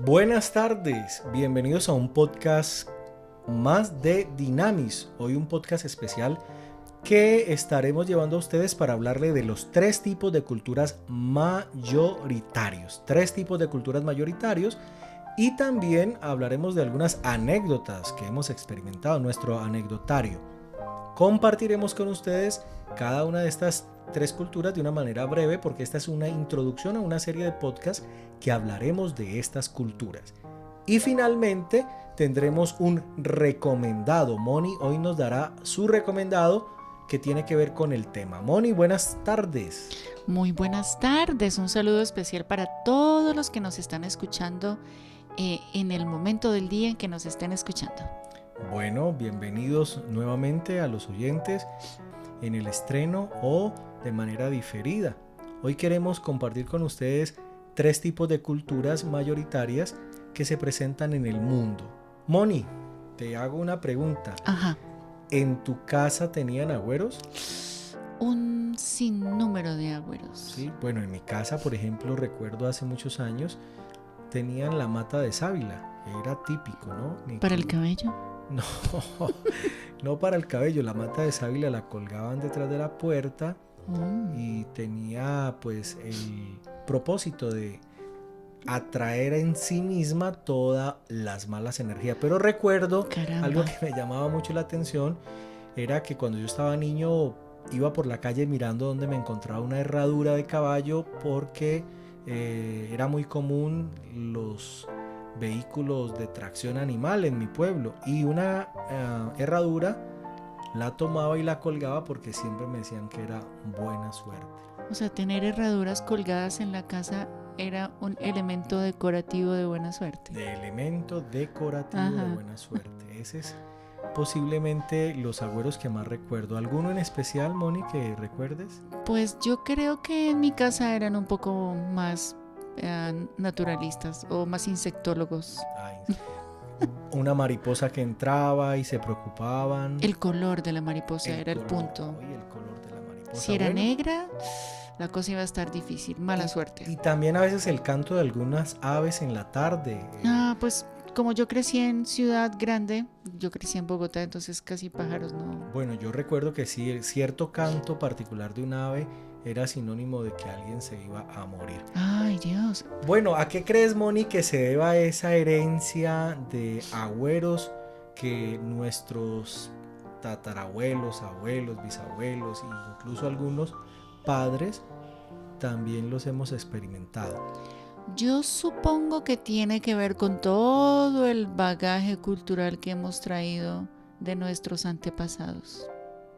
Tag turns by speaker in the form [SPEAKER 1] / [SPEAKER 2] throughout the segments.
[SPEAKER 1] Buenas tardes, bienvenidos a un podcast más de Dynamis. Hoy un podcast especial que estaremos llevando a ustedes para hablarle de los tres tipos de culturas mayoritarios. Y también hablaremos de algunas anécdotas que hemos experimentado en nuestro anecdotario. Compartiremos con ustedes cada una de estas tres culturas de una manera breve porque esta es una introducción a una serie de podcasts que hablaremos de estas culturas. Y finalmente tendremos un recomendado. Moni hoy nos dará su recomendado que tiene que ver con el tema. Moni, buenas tardes.
[SPEAKER 2] Muy buenas tardes, un saludo especial para todos los que nos están escuchando en el momento del día en que nos estén escuchando.
[SPEAKER 1] Bueno, bienvenidos nuevamente a los oyentes en el estreno o de manera diferida. Hoy queremos compartir con ustedes tres tipos de culturas mayoritarias que se presentan en el mundo. Moni, te hago una pregunta.
[SPEAKER 2] Ajá.
[SPEAKER 1] ¿En tu casa tenían agüeros?
[SPEAKER 2] Un sinnúmero de agüeros.
[SPEAKER 1] Sí, bueno, en mi casa, por ejemplo, recuerdo hace muchos años, tenían la mata de sábila. Era típico, ¿no?
[SPEAKER 2] ¿Para el cabello?
[SPEAKER 1] No, no para el cabello. La mata de sábila la colgaban detrás de la puerta y tenía pues el propósito de atraer en sí misma todas las malas energías. Pero recuerdo algo que me llamaba mucho la atención, era que cuando yo estaba niño iba por la calle mirando donde me encontraba una herradura de caballo porque era muy común los vehículos de tracción animal en mi pueblo y una herradura la tomaba y la colgaba porque siempre me decían que era buena suerte.
[SPEAKER 2] O sea, tener herraduras colgadas en la casa era un elemento decorativo de buena suerte.
[SPEAKER 1] De elemento decorativo de buena suerte. Ese es posiblemente los agüeros que más recuerdo. ¿Alguno en especial, Moni, que recuerdes?
[SPEAKER 2] Pues yo creo que en mi casa eran un poco más naturalistas o más insectólogos.
[SPEAKER 1] Ay, una mariposa que entraba y se preocupaban.
[SPEAKER 2] El color de la mariposa era el punto.
[SPEAKER 1] El color de la mariposa.
[SPEAKER 2] Si era negra, la cosa iba a estar difícil, mala suerte.
[SPEAKER 1] Y también a veces el canto de algunas aves en la tarde.
[SPEAKER 2] Pues como yo crecí en ciudad grande, yo crecí en Bogotá, entonces casi pájaros no.
[SPEAKER 1] Bueno, yo recuerdo que sí, cierto canto particular de un ave era sinónimo de que alguien se iba a morir.
[SPEAKER 2] Ay, Dios.
[SPEAKER 1] Bueno, ¿a qué crees, Moni, que se deba esa herencia de agüeros que nuestros tatarabuelos, abuelos, bisabuelos e incluso algunos padres también los hemos experimentado?
[SPEAKER 2] Yo supongo que tiene que ver con todo el bagaje cultural que hemos traído de nuestros antepasados.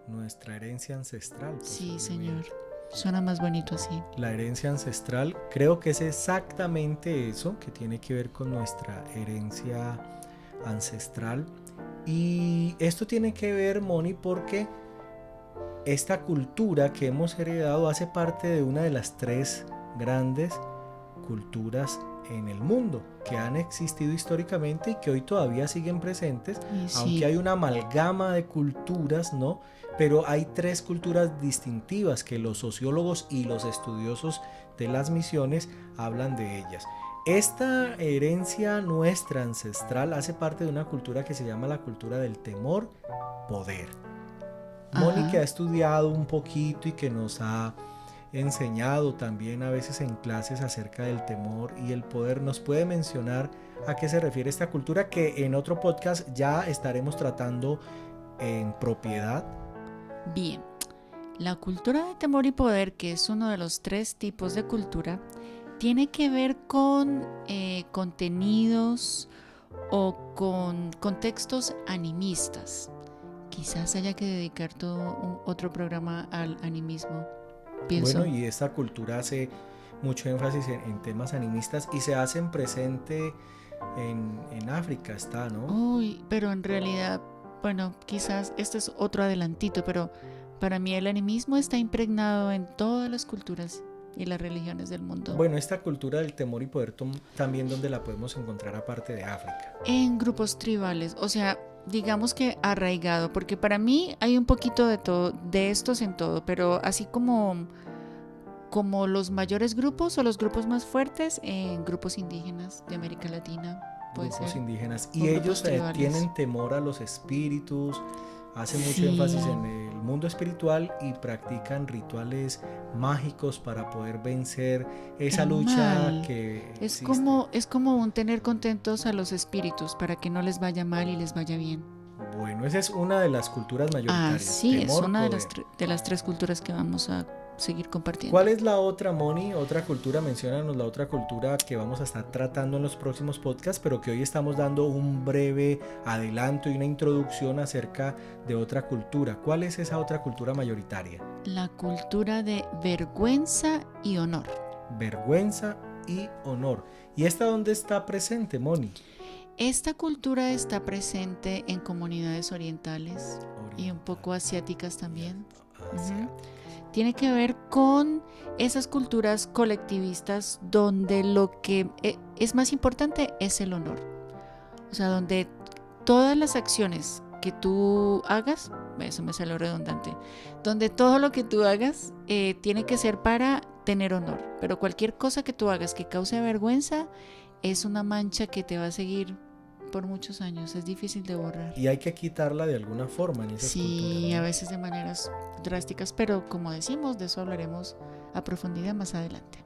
[SPEAKER 1] Nuestra herencia ancestral.
[SPEAKER 2] Sí, señor. Suena más bonito así.
[SPEAKER 1] La herencia ancestral, creo que es exactamente eso, que tiene que ver con nuestra herencia ancestral. Y esto tiene que ver, Moni, porque esta cultura que hemos heredado hace parte de una de las tres grandes culturas en el mundo que han existido históricamente y que hoy todavía siguen presentes, sí. Aunque hay una amalgama de culturas, ¿no? Pero hay tres culturas distintivas que los sociólogos y los estudiosos de las misiones hablan de ellas. Esta herencia nuestra ancestral hace parte de una cultura que se llama la cultura del temor-poder. Moni, que ha estudiado un poquito y que nos ha enseñado también a veces en clases acerca del temor y el poder, ¿nos puede mencionar a qué se refiere esta cultura que en otro podcast ya estaremos tratando en propiedad?
[SPEAKER 2] Bien, la cultura de temor y poder, que es uno de los tres tipos de cultura, tiene que ver con contenidos o con contextos animistas. Quizás haya que dedicar todo otro programa al animismo. Pienso.
[SPEAKER 1] Bueno, y esta cultura hace mucho énfasis en temas animistas y se hacen presente en África, está, ¿no?
[SPEAKER 2] Uy, pero en realidad, bueno, quizás este es otro adelantito, pero para mí el animismo está impregnado en todas las culturas y las religiones del mundo.
[SPEAKER 1] Bueno, esta cultura del temor y poder también, ¿dónde la podemos encontrar aparte de África?
[SPEAKER 2] En grupos tribales, o sea, digamos que arraigado, porque para mí hay un poquito de todo, de estos en todo, pero así como como los mayores grupos o los grupos más fuertes en grupos indígenas de América Latina. Puede
[SPEAKER 1] Grupos
[SPEAKER 2] ser.
[SPEAKER 1] indígenas.
[SPEAKER 2] O
[SPEAKER 1] Y
[SPEAKER 2] grupos
[SPEAKER 1] ellos
[SPEAKER 2] tribales.
[SPEAKER 1] tienen temor a los espíritus, hacen mucho
[SPEAKER 2] Sí.
[SPEAKER 1] énfasis en el mundo espiritual y practican rituales mágicos para poder vencer esa
[SPEAKER 2] El
[SPEAKER 1] lucha
[SPEAKER 2] mal.
[SPEAKER 1] que
[SPEAKER 2] Es
[SPEAKER 1] existe.
[SPEAKER 2] como un tener contentos a los espíritus para que no les vaya mal y les vaya bien.
[SPEAKER 1] Bueno, esa es una de las culturas mayoritarias.
[SPEAKER 2] Sí, es
[SPEAKER 1] Temor,
[SPEAKER 2] una de
[SPEAKER 1] poder.
[SPEAKER 2] de las 3 culturas que vamos a seguir compartiendo.
[SPEAKER 1] ¿Cuál es la otra, Moni? Otra cultura, menciónanos la otra cultura que vamos a estar tratando en los próximos podcasts, pero que hoy estamos dando un breve adelanto y una introducción acerca de otra cultura. ¿Cuál es esa otra cultura mayoritaria?
[SPEAKER 2] La cultura de vergüenza y honor.
[SPEAKER 1] Vergüenza y honor. ¿Y esta dónde está presente, Moni?
[SPEAKER 2] Esta cultura está presente en comunidades orientales y un poco asiáticas también.
[SPEAKER 1] Asiáticas.
[SPEAKER 2] Tiene que ver con esas culturas colectivistas donde lo que es más importante es el honor. O sea, donde todas las acciones que tú hagas, eso me salió redundante, donde todo lo que tú hagas tiene que ser para tener honor. Pero cualquier cosa que tú hagas que cause vergüenza es una mancha que te va a seguir por muchos años, es difícil de borrar.
[SPEAKER 1] Y hay que quitarla de alguna forma en esas culturas.
[SPEAKER 2] Sí,
[SPEAKER 1] ¿no?
[SPEAKER 2] a veces de maneras drásticas, pero como decimos, de eso hablaremos a profundidad más adelante.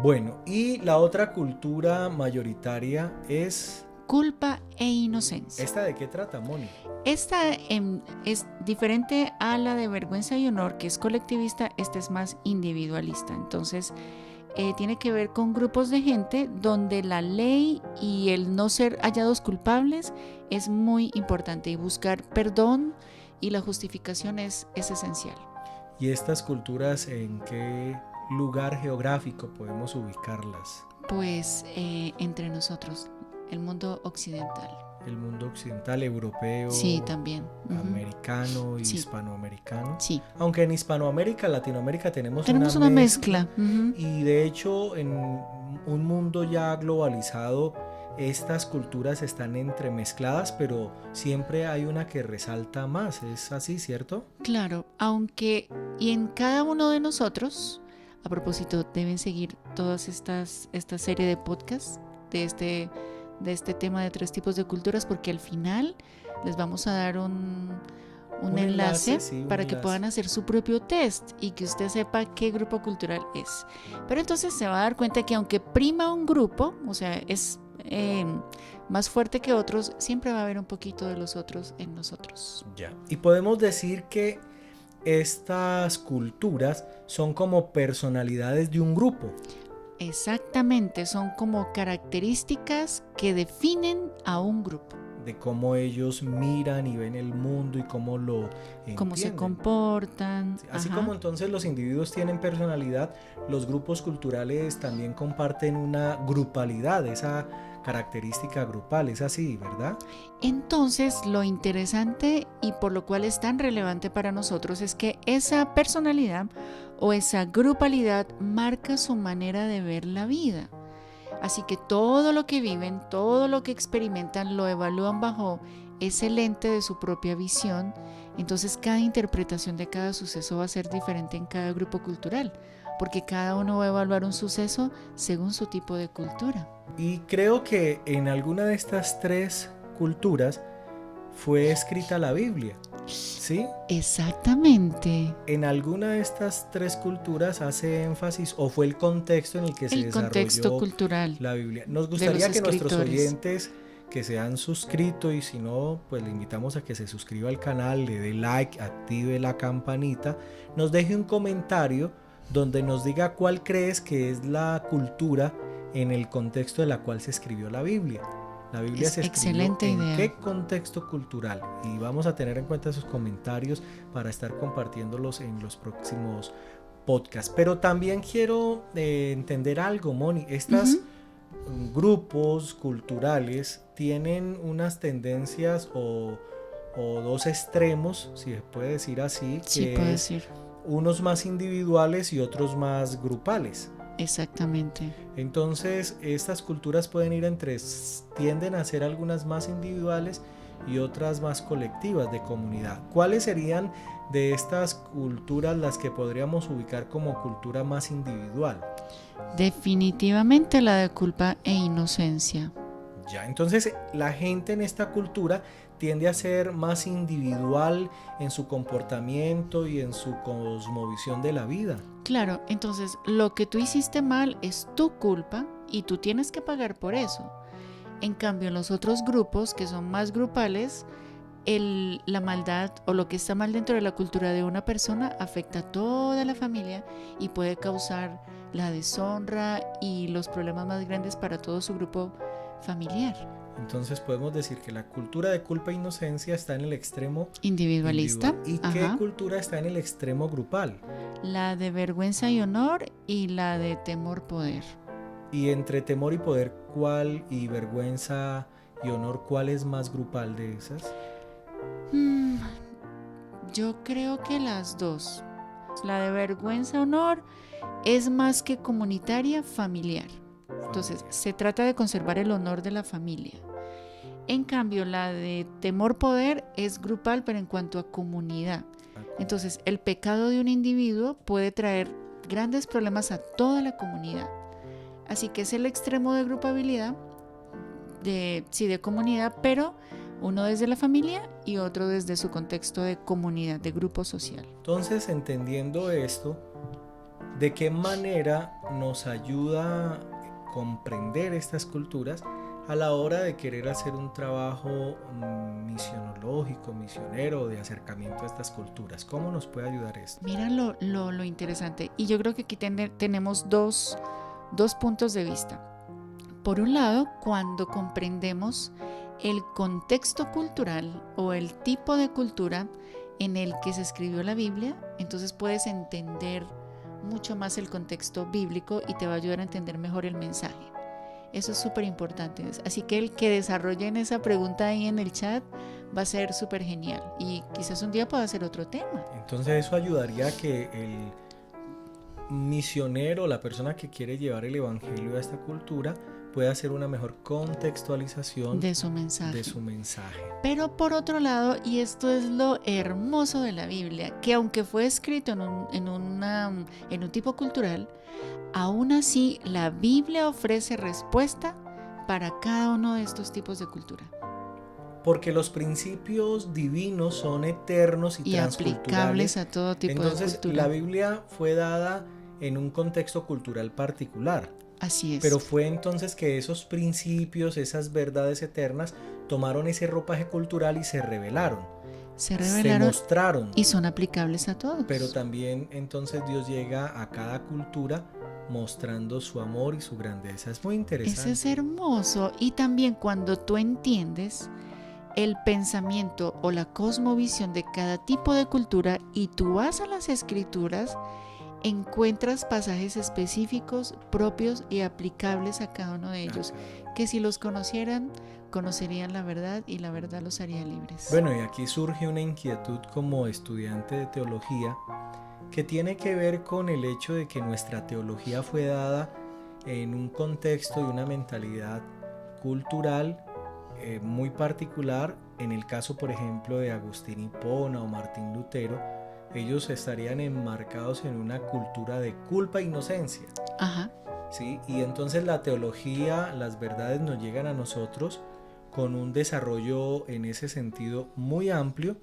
[SPEAKER 1] Bueno, y la otra cultura mayoritaria es...
[SPEAKER 2] Culpa e inocencia.
[SPEAKER 1] ¿Esta de qué trata, Moni?
[SPEAKER 2] Esta es diferente a la de vergüenza y honor, que es colectivista. Esta es más individualista. Entonces, tiene que ver con grupos de gente donde la ley y el no ser hallados culpables es muy importante, y buscar perdón y la justificación es esencial.
[SPEAKER 1] ¿Y estas culturas en qué lugar geográfico podemos ubicarlas?
[SPEAKER 2] Pues entre nosotros, el mundo occidental.
[SPEAKER 1] El mundo occidental, europeo,
[SPEAKER 2] Sí, también.
[SPEAKER 1] americano y
[SPEAKER 2] Sí.
[SPEAKER 1] hispanoamericano.
[SPEAKER 2] Sí,
[SPEAKER 1] Aunque en Hispanoamérica, Latinoamérica tenemos
[SPEAKER 2] una mezcla.
[SPEAKER 1] Y de hecho en un mundo ya globalizado estas culturas están entremezcladas, pero siempre hay una que resalta más. ¿Es así, cierto?
[SPEAKER 2] Claro, aunque y en cada uno de nosotros, a propósito, deben seguir todas esta serie de podcasts de este tema de 3 tipos de culturas, porque al final les vamos a dar un enlace
[SPEAKER 1] sí, un
[SPEAKER 2] para que
[SPEAKER 1] enlace.
[SPEAKER 2] puedan hacer su propio test y que usted sepa qué grupo cultural es. Pero entonces se va a dar cuenta que aunque prima un grupo, o sea, es más fuerte que otros, siempre va a haber un poquito de los otros en nosotros.
[SPEAKER 1] Ya. Y podemos decir que estas culturas son como personalidades de un grupo.
[SPEAKER 2] Exactamente, son como características que definen a un grupo.
[SPEAKER 1] De cómo ellos miran y ven el mundo y cómo lo entienden.
[SPEAKER 2] Cómo se comportan.
[SPEAKER 1] Así
[SPEAKER 2] Ajá.
[SPEAKER 1] como entonces los individuos tienen personalidad, los grupos culturales también comparten una grupalidad, esa característica grupal, es así, ¿verdad?
[SPEAKER 2] Entonces, lo interesante y por lo cual es tan relevante para nosotros es que esa personalidad o esa grupalidad marca su manera de ver la vida. Así que todo lo que viven, todo lo que experimentan, lo evalúan bajo ese lente de su propia visión. Entonces, cada interpretación de cada suceso va a ser diferente en cada grupo cultural, porque cada uno va a evaluar un suceso según su tipo de cultura.
[SPEAKER 1] Y creo que en alguna de estas 3 culturas fue escrita la Biblia, ¿sí?
[SPEAKER 2] Exactamente.
[SPEAKER 1] En alguna de estas 3 culturas hace énfasis o fue el contexto en el que se
[SPEAKER 2] El contexto
[SPEAKER 1] desarrolló
[SPEAKER 2] cultural.
[SPEAKER 1] la Biblia. Nos gustaría
[SPEAKER 2] los
[SPEAKER 1] que nuestros
[SPEAKER 2] escritores.
[SPEAKER 1] oyentes que se han suscrito, y si no, pues le invitamos a que se suscriba al canal, le dé like, active la campanita, nos deje un comentario donde nos diga cuál crees que es la cultura en el contexto de la cual se escribió la Biblia. La Biblia
[SPEAKER 2] Es
[SPEAKER 1] se escribió
[SPEAKER 2] excelente
[SPEAKER 1] en
[SPEAKER 2] idea.
[SPEAKER 1] qué contexto cultural, y vamos a tener en cuenta sus comentarios para estar compartiéndolos en los próximos podcasts. Pero también quiero entender algo, Moni. Estas grupos culturales tienen unas tendencias o 2 extremos, si se puede decir así,
[SPEAKER 2] Sí,
[SPEAKER 1] que
[SPEAKER 2] puedo
[SPEAKER 1] es
[SPEAKER 2] decir.
[SPEAKER 1] unos más individuales y otros más grupales.
[SPEAKER 2] Exactamente.
[SPEAKER 1] Entonces estas culturas pueden ir tienden a ser algunas más individuales y otras más colectivas de comunidad. ¿Cuáles serían de estas culturas las que podríamos ubicar como cultura más individual?
[SPEAKER 2] Definitivamente la de culpa e inocencia.
[SPEAKER 1] Ya, entonces la gente en esta cultura tiende a ser más individual en su comportamiento y en su cosmovisión de la vida.
[SPEAKER 2] Claro, entonces lo que tú hiciste mal es tu culpa y tú tienes que pagar por eso. En cambio, en los otros grupos que son más grupales, la maldad o lo que está mal dentro de la cultura de una persona afecta a toda la familia y puede causar la deshonra y los problemas más grandes para todo su grupo familiar.
[SPEAKER 1] Entonces podemos decir que la cultura de culpa e inocencia está en el extremo
[SPEAKER 2] Individualista.
[SPEAKER 1] ¿Y qué cultura está en el extremo grupal?
[SPEAKER 2] La de vergüenza y honor y la de temor-poder.
[SPEAKER 1] Y entre temor y poder, ¿cuál? Y vergüenza y honor, ¿cuál es más grupal de esas?
[SPEAKER 2] Yo creo que las dos. La de vergüenza y honor es más que comunitaria, familiar. Entonces, se trata de conservar el honor de la familia. En cambio, la de temor-poder es grupal, pero en cuanto a comunidad. Entonces, el pecado de un individuo puede traer grandes problemas a toda la comunidad. Así que es el extremo de grupabilidad, de comunidad, pero uno desde la familia y otro desde su contexto de comunidad, de grupo social.
[SPEAKER 1] Entonces, entendiendo esto, ¿de qué manera nos ayuda comprender estas culturas a la hora de querer hacer un trabajo misionológico, misionero, de acercamiento a estas culturas? ¿Cómo nos puede ayudar esto?
[SPEAKER 2] Mira lo interesante, y yo creo que aquí tenemos dos puntos de vista. Por un lado, cuando comprendemos el contexto cultural o el tipo de cultura en el que se escribió la Biblia, entonces puedes entender mucho más el contexto bíblico y te va a ayudar a entender mejor el mensaje. Eso es súper importante. Así que el que desarrollen esa pregunta ahí en el chat va a ser súper genial. Y quizás un día pueda ser otro tema.
[SPEAKER 1] Entonces eso ayudaría a que el misionero, la persona que quiere llevar el evangelio a esta cultura, pueda hacer una mejor contextualización
[SPEAKER 2] de su mensaje. Pero por otro lado, y esto es lo hermoso de la Biblia, que aunque fue escrito en un tipo cultural, aún así la Biblia ofrece respuesta para cada uno de estos tipos de cultura.
[SPEAKER 1] Porque los principios divinos son eternos y transculturales,
[SPEAKER 2] aplicables a todo tipo de cultura.
[SPEAKER 1] Entonces la Biblia fue dada en un contexto cultural particular.
[SPEAKER 2] Así es.
[SPEAKER 1] Pero fue entonces que esos principios, esas verdades eternas, tomaron ese ropaje cultural y se revelaron.
[SPEAKER 2] Se
[SPEAKER 1] mostraron.
[SPEAKER 2] Y son aplicables a todos.
[SPEAKER 1] Pero también entonces Dios llega a cada cultura mostrando su amor y su grandeza. Es muy interesante.
[SPEAKER 2] Eso es hermoso. Y también cuando tú entiendes el pensamiento o la cosmovisión de cada tipo de cultura y tú vas a las escrituras, encuentras pasajes específicos, propios y aplicables a cada uno de ellos, que si los conocieran, conocerían la verdad y la verdad los haría libres.
[SPEAKER 1] Bueno, y aquí surge una inquietud como estudiante de teología que tiene que ver con el hecho de que nuestra teología fue dada en un contexto y una mentalidad cultural muy particular. En el caso, por ejemplo, de Agustín Hipona o Martín Lutero, ellos estarían enmarcados en una cultura de culpa e inocencia.
[SPEAKER 2] Ajá.
[SPEAKER 1] ¿Sí? Y entonces la teología, las verdades nos llegan a nosotros con un desarrollo en ese sentido muy amplio,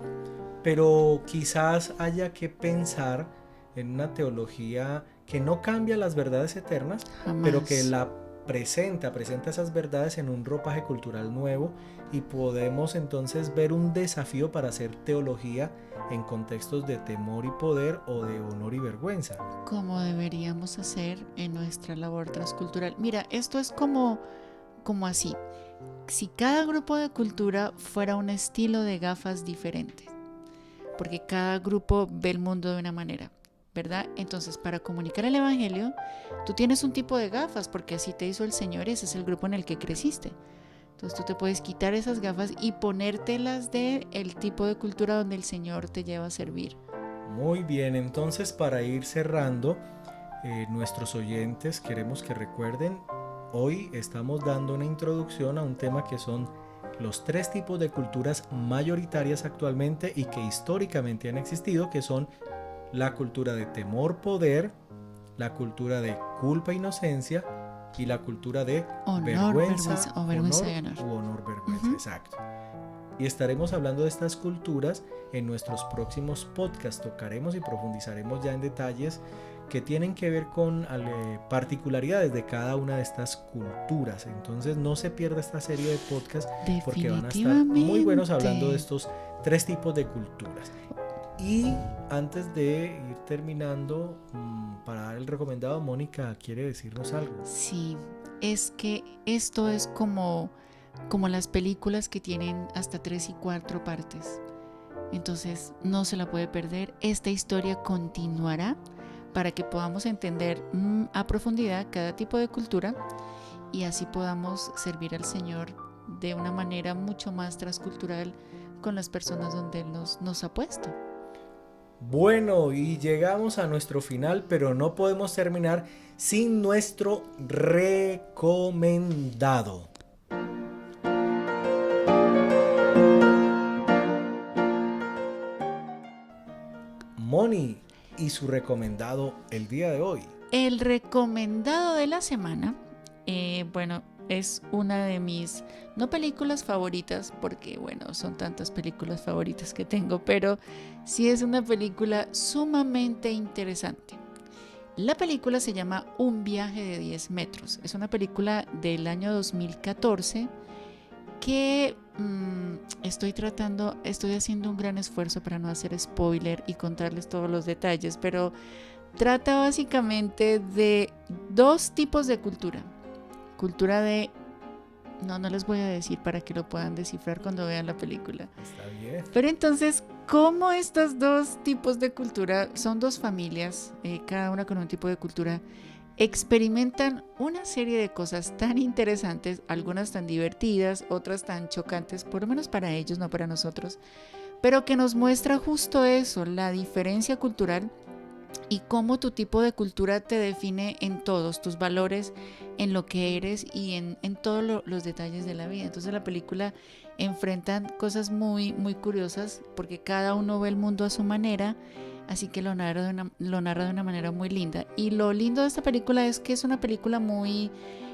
[SPEAKER 1] pero quizás haya que pensar en una teología que no cambia las verdades eternas,
[SPEAKER 2] Jamás.
[SPEAKER 1] Pero que la presenta esas verdades en un ropaje cultural nuevo, y podemos entonces ver un desafío para hacer teología en contextos de temor y poder o de honor y vergüenza.
[SPEAKER 2] Como deberíamos hacer en nuestra labor transcultural. Mira, esto es como así. Si cada grupo de cultura fuera un estilo de gafas diferente, porque cada grupo ve el mundo de una manera, ¿verdad? Entonces, para comunicar el evangelio, tú tienes un tipo de gafas, porque así te hizo el Señor, ese es el grupo en el que creciste. Entonces tú te puedes quitar esas gafas y ponértelas de el tipo de cultura donde el Señor te lleva a servir.
[SPEAKER 1] Muy bien, entonces para ir cerrando, nuestros oyentes queremos que recuerden, hoy estamos dando una introducción a un tema que son los 3 tipos de culturas mayoritarias actualmente y que históricamente han existido, que son la cultura de temor-poder, la cultura de culpa-inocencia y la cultura de
[SPEAKER 2] Honor,
[SPEAKER 1] vergüenza
[SPEAKER 2] o vergüenza y honor.
[SPEAKER 1] u honor-vergüenza, exacto. Y estaremos hablando de estas culturas en nuestros próximos podcasts. Tocaremos y profundizaremos ya en detalles que tienen que ver con particularidades de cada una de estas culturas. Entonces no se pierda esta serie de podcasts porque van a estar muy buenos hablando de estos 3 tipos de culturas. Y antes de ir terminando, para dar el recomendado, Mónica quiere decirnos algo.
[SPEAKER 2] Sí, es que esto es como las películas que tienen hasta 3 y 4 partes. Entonces no se la puede perder. Esta historia continuará para que podamos entender a profundidad cada tipo de cultura y así podamos servir al Señor de una manera mucho más transcultural con las personas donde Él nos ha puesto.
[SPEAKER 1] Bueno, y llegamos a nuestro final, pero no podemos terminar sin nuestro recomendado. Moni, y su recomendado el día de hoy.
[SPEAKER 2] El recomendado de la semana, es una de mis, no películas favoritas, porque son tantas películas favoritas que tengo, pero sí es una película sumamente interesante. La película se llama Un viaje de 10 metros. Es una película del año 2014 que estoy haciendo un gran esfuerzo para no hacer spoiler y contarles todos los detalles, pero trata básicamente de 2 tipos de cultura. Cultura de... No les voy a decir para que lo puedan descifrar cuando vean la película.
[SPEAKER 1] Está bien.
[SPEAKER 2] Pero entonces, ¿cómo estos 2 tipos de cultura, son 2 familias, cada una con un tipo de cultura, experimentan una serie de cosas tan interesantes, algunas tan divertidas, otras tan chocantes, por lo menos para ellos, no para nosotros, pero que nos muestra justo eso, la diferencia cultural y cómo tu tipo de cultura te define en todos tus valores, en lo que eres y en todos los detalles de la vida. Entonces la película enfrentan cosas muy, muy curiosas porque cada uno ve el mundo a su manera, así que lo narra de una manera muy linda. Y lo lindo de esta película es que es una película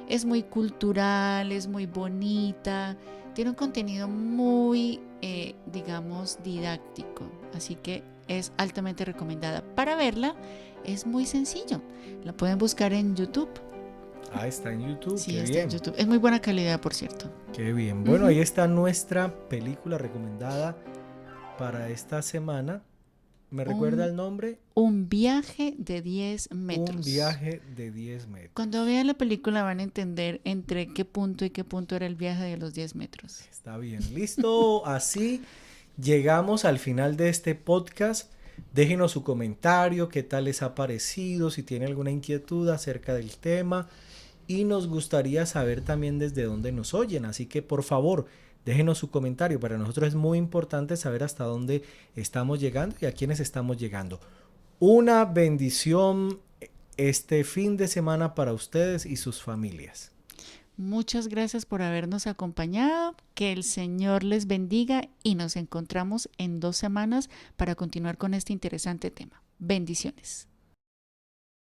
[SPEAKER 2] es muy cultural, es muy bonita, tiene un contenido muy, didáctico, así que es altamente recomendada. Para verla es muy sencillo, la pueden buscar en YouTube.
[SPEAKER 1] Está en YouTube.
[SPEAKER 2] Sí,
[SPEAKER 1] qué
[SPEAKER 2] está
[SPEAKER 1] bien.
[SPEAKER 2] en YouTube. Es muy buena calidad, por cierto.
[SPEAKER 1] Qué bien. Bueno, ahí está nuestra película recomendada para esta semana. ¿Me recuerda el nombre?
[SPEAKER 2] Un viaje de 10 metros.
[SPEAKER 1] Un viaje de 10 metros.
[SPEAKER 2] Cuando vean la película van a entender entre qué punto y qué punto era el viaje de los 10 metros.
[SPEAKER 1] Está bien. Listo. Así llegamos al final de este podcast. Déjenos su comentario, qué tal les ha parecido, si tiene alguna inquietud acerca del tema. Y nos gustaría saber también desde dónde nos oyen. Así que por favor, déjenos su comentario. Para nosotros es muy importante saber hasta dónde estamos llegando y a quiénes estamos llegando. Una bendición este fin de semana para ustedes y sus familias.
[SPEAKER 2] Muchas gracias por habernos acompañado. Que el Señor les bendiga y nos encontramos en 2 semanas para continuar con este interesante tema. Bendiciones.